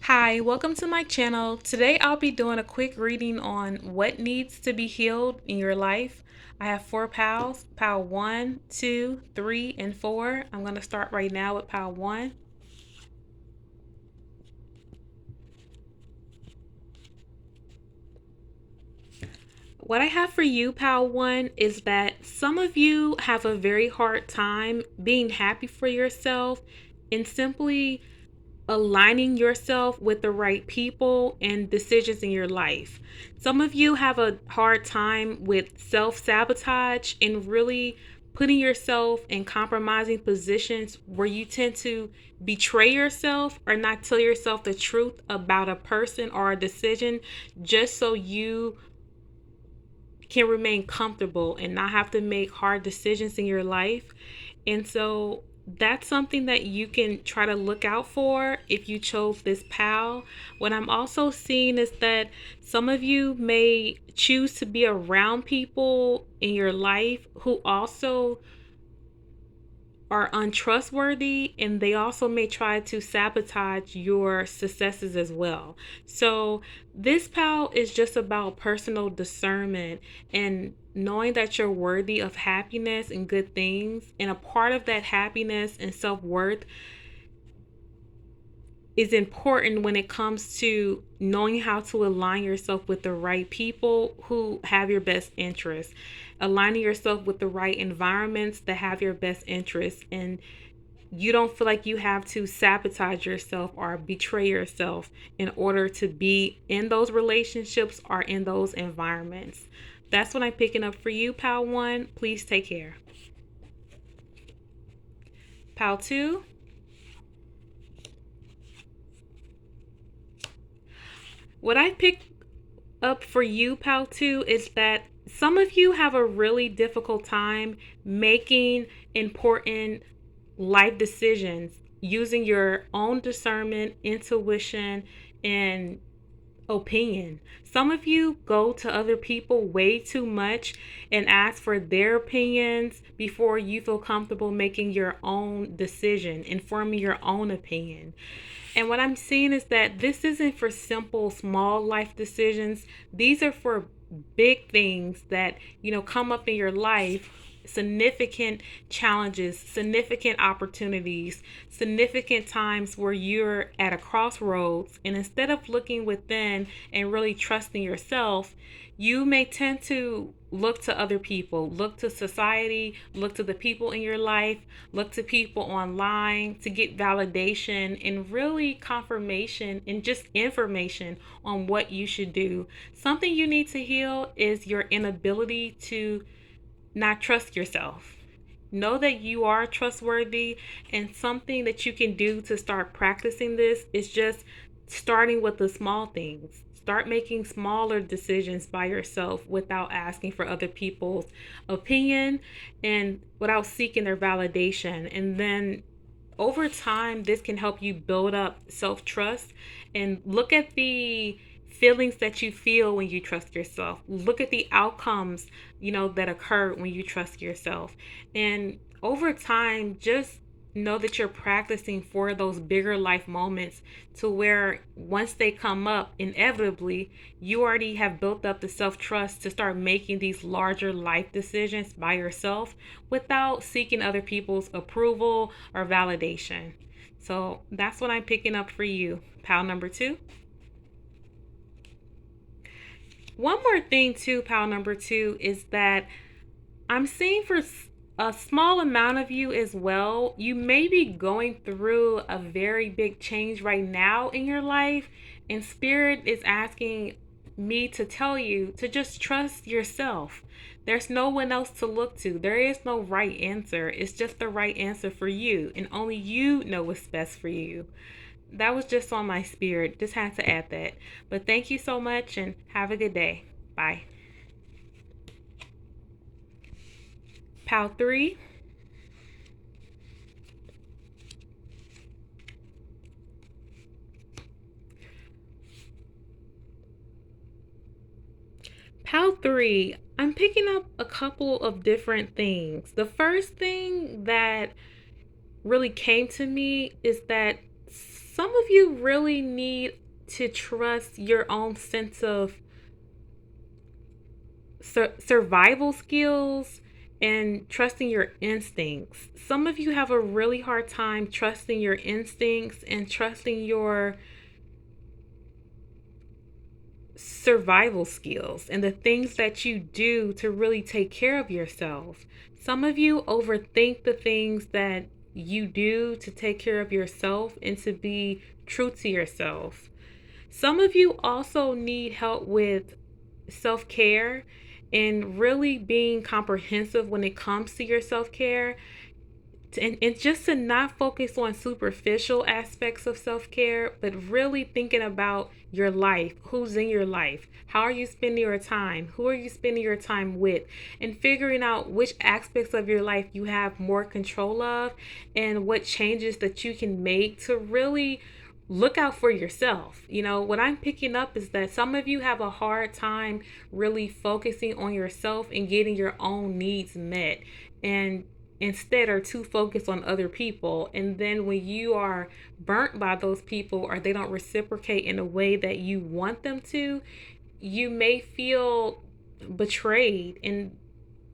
Hi, welcome to my channel. Today I'll be doing a quick reading on what needs to be healed in your life. I have four pals, pal 1, 2, 3, and 4. I'm going to start right now with pal 1. What I have for you, pal 1, is that some of you have a very hard time being happy for yourself and simply aligning yourself with the right people and decisions in your life. Some of you have a hard time with self sabotage and really putting yourself in compromising positions where you tend to betray yourself or not tell yourself the truth about a person or a decision just so you can remain comfortable and not have to make hard decisions in your life. And so that's something that you can try to look out for if you chose this pal. What I'm also seeing is that some of you may choose to be around people in your life who also are untrustworthy, and they also may try to sabotage your successes as well. So this pal is just about personal discernment and knowing that you're worthy of happiness and good things, and a part of that happiness and self-worth is important when it comes to knowing how to align yourself with the right people who have your best interests, aligning yourself with the right environments that have your best interests, and you don't feel like you have to sabotage yourself or betray yourself in order to be in those relationships or in those environments. That's what I'm picking up for you, pal 1. Please take care. Pal 2. What I picked up for you, pal 2, is that some of you have a really difficult time making important life decisions using your own discernment, intuition, and opinion. Some of you go to other people way too much and ask for their opinions before you feel comfortable making your own decision, informing your own opinion. And what I'm seeing is that this isn't for simple, small life decisions. These are for big things that, come up in your life, significant challenges, significant opportunities, significant times where you're at a crossroads. And instead of looking within and really trusting yourself, you may tend to look to other people, look to society, look to the people in your life, look to people online to get validation and really confirmation and just information on what you should do. Something you need to heal is your inability to not trust yourself. Know that you are trustworthy, and something that you can do to start practicing this is just starting with the small things. Start making smaller decisions by yourself without asking for other people's opinion and without seeking their validation. And then over time, this can help you build up self trust and look at the feelings that you feel when you trust yourself. Look at the outcomes, that occur when you trust yourself. And over time, just know that you're practicing for those bigger life moments to where once they come up, inevitably, you already have built up the self trust to start making these larger life decisions by yourself without seeking other people's approval or validation. So that's what I'm picking up for you, pal number 2. One more thing, too, pal number 2, is that I'm seeing for a small amount of you as well, you may be going through a very big change right now in your life, and Spirit is asking me to tell you to just trust yourself. There's no one else to look to. There is no right answer. It's just the right answer for you, and only you know what's best for you. That was just on my spirit. Just had to add that. But thank you so much and have a good day. Bye. Pal 3. Pal 3, I'm picking up a couple of different things. The first thing that really came to me is that some of you really need to trust your own sense of survival skills and trusting your instincts. Some of you have a really hard time trusting your instincts and trusting your survival skills and the things that you do to really take care of yourself. Some of you overthink the things that you do to take care of yourself and to be true to yourself. Some of you also need help with self care and really being comprehensive when it comes to your self care, and just to not focus on superficial aspects of self-care, but really thinking about your life, who's in your life, how are you spending your time, who are you spending your time with, and figuring out which aspects of your life you have more control of and what changes that you can make to really look out for yourself. What I'm picking up is that some of you have a hard time really focusing on yourself and getting your own needs met, and instead are too focused on other people. And then when you are burnt by those people or they don't reciprocate in a way that you want them to, you may feel betrayed. And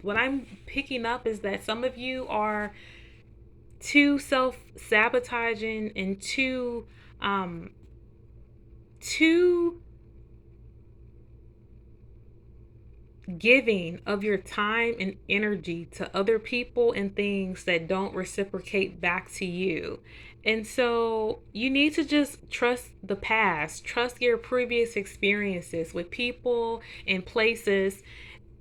what I'm picking up is that some of you are too self-sabotaging and too giving of your time and energy to other people and things that don't reciprocate back to you. And so you need to just trust the past, trust your previous experiences with people and places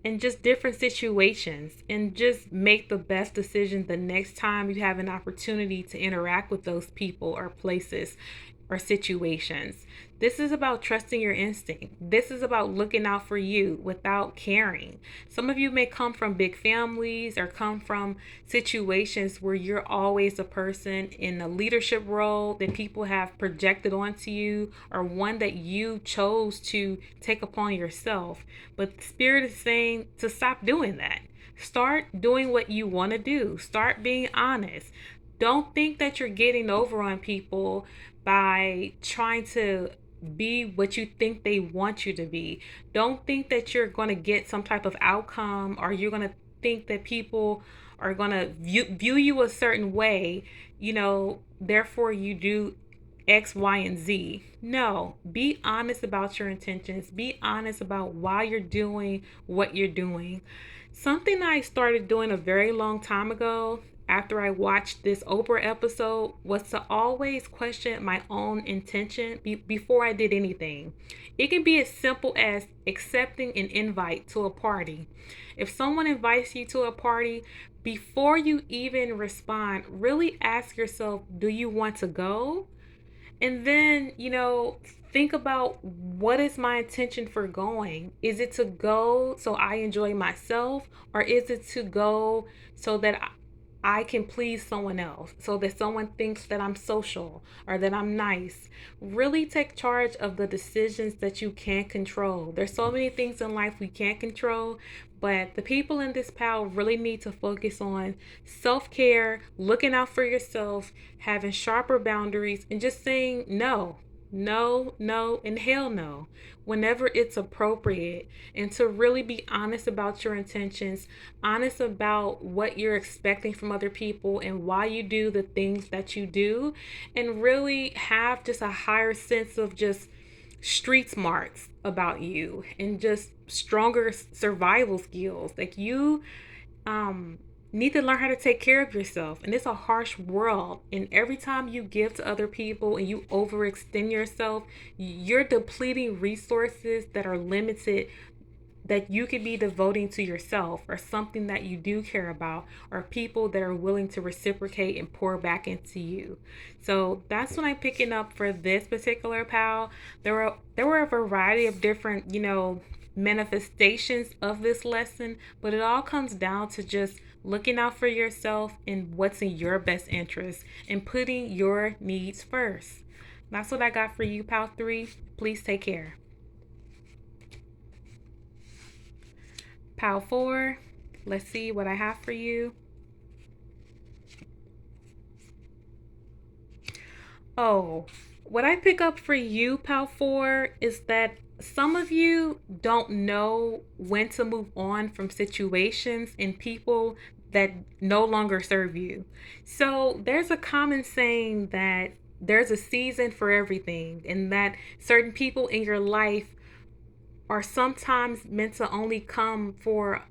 and just different situations, and just make the best decision the next time you have an opportunity to interact with those people or places or situations. This is about trusting your instinct. This is about looking out for you without caring. Some of you may come from big families or come from situations where you're always a person in a leadership role that people have projected onto you, or one that you chose to take upon yourself. But the Spirit is saying to stop doing that. Start doing what you want to do. Start being honest. Don't think that you're getting over on people by trying to be what you think they want you to be. Don't think that you're going to get some type of outcome, or you're going to think that people are going to view you a certain way, therefore you do X, Y, and Z. No, be honest about your intentions. Be honest about why you're doing what you're doing. Something I started doing a very long time ago after I watched this Oprah episode was to always question my own intention before I did anything. It can be as simple as accepting an invite to a party. If someone invites you to a party, before you even respond, really ask yourself, do you want to go? And then, think about, what is my intention for going? Is it to go so I enjoy myself, or is it to go so that I can please someone else, so that someone thinks that I'm social or that I'm nice? Really take charge of the decisions that you can't control. There's so many things in life we can't control, but the people in this pal really need to focus on self-care, looking out for yourself, having sharper boundaries, and just saying no, no, no, and hell no whenever it's appropriate. And to really be honest about your intentions, honest about what you're expecting from other people and why you do the things that you do, and really have just a higher sense of just street smarts about you and just stronger survival skills. Like, you need to learn how to take care of yourself. And it's a harsh world. And every time you give to other people and you overextend yourself, you're depleting resources that are limited, that you could be devoting to yourself or something that you do care about, or people that are willing to reciprocate and pour back into you. So that's what I'm picking up for this particular pal. There were a variety of different, manifestations of this lesson, but it all comes down to just looking out for yourself and what's in your best interest and putting your needs first. That's what I got for you, pal 3. Please take care. Pal 4, let's see what I have for you. Oh, what I pick up for you, Pal 4, is that some of you don't know when to move on from situations and people that no longer serve you. So there's a common saying that there's a season for everything, and that certain people in your life are sometimes meant to only come for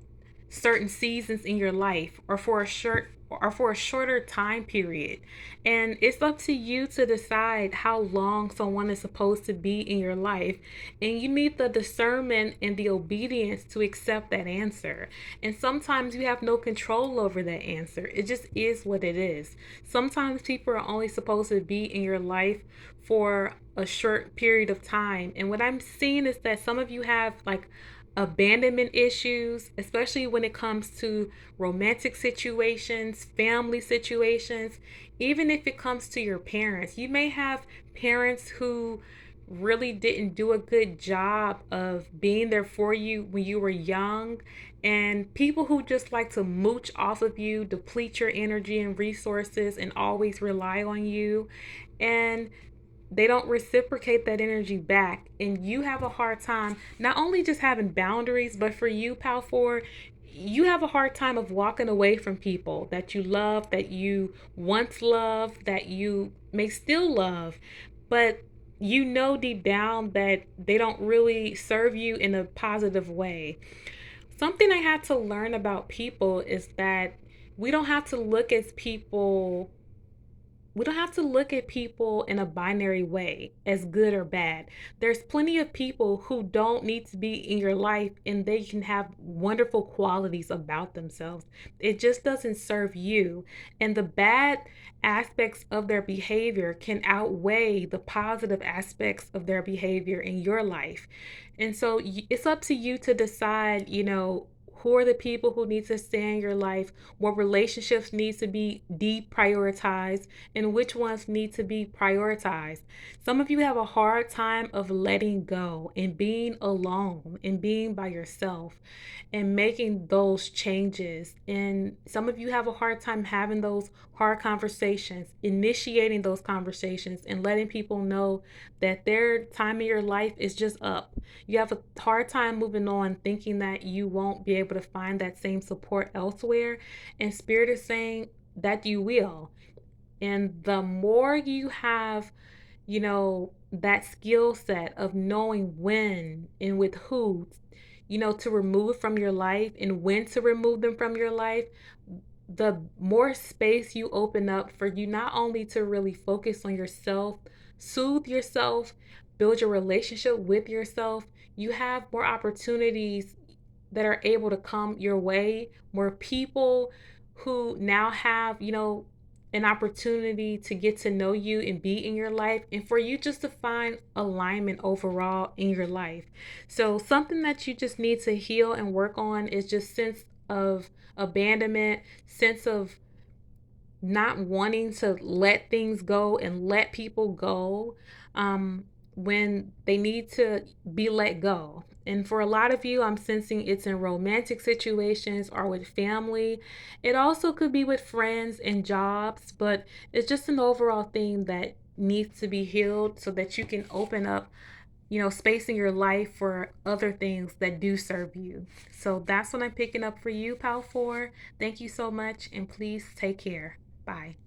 certain seasons in your life or for a shorter time period. And it's up to you to decide how long someone is supposed to be in your life. And you need the discernment and the obedience to accept that answer. And sometimes you have no control over that answer. It just is what it is. Sometimes people are only supposed to be in your life for a short period of time. And what I'm seeing is that some of you have like abandonment issues, especially when it comes to romantic situations, family situations, even if it comes to your parents. You may have parents who really didn't do a good job of being there for you when you were young, and people who just like to mooch off of you, deplete your energy and resources, and always rely on you. And they don't reciprocate that energy back, and you have a hard time not only just having boundaries, but for you, Pal 4, you have a hard time of walking away from people that you love, that you once loved, that you may still love, but you know deep down that they don't really serve you in a positive way. Something I had to learn about people is that we don't have to look at people we don't have to look at people in a binary way as good or bad. There's plenty of people who don't need to be in your life, and they can have wonderful qualities about themselves. It just doesn't serve you. And the bad aspects of their behavior can outweigh the positive aspects of their behavior in your life. And so it's up to you to decide, who are the people who need to stay in your life, what relationships need to be deprioritized, and which ones need to be prioritized. Some of you have a hard time of letting go and being alone and being by yourself and making those changes. And some of you have a hard time having those hard conversations, initiating those conversations, and letting people know that their time in your life is just up. You have a hard time moving on, thinking that you won't be able to find that same support elsewhere. And Spirit is saying that you will. And the more you have, that skill set of knowing when and with who, to remove from your life and when to remove them from your life, the more space you open up for you not only to really focus on yourself, soothe yourself, build your relationship with yourself, you have more opportunities that are able to come your way, more people who now have, an opportunity to get to know you and be in your life, and for you just to find alignment overall in your life. So something that you just need to heal and work on is just sense of abandonment, sense of not wanting to let things go and let people go when they need to be let go. And for a lot of you, I'm sensing it's in romantic situations or with family. It also could be with friends and jobs, but it's just an overall thing that needs to be healed so that you can open up, space in your life for other things that do serve you. So that's what I'm picking up for you, Pal 4. Thank you so much, and please take care. Bye.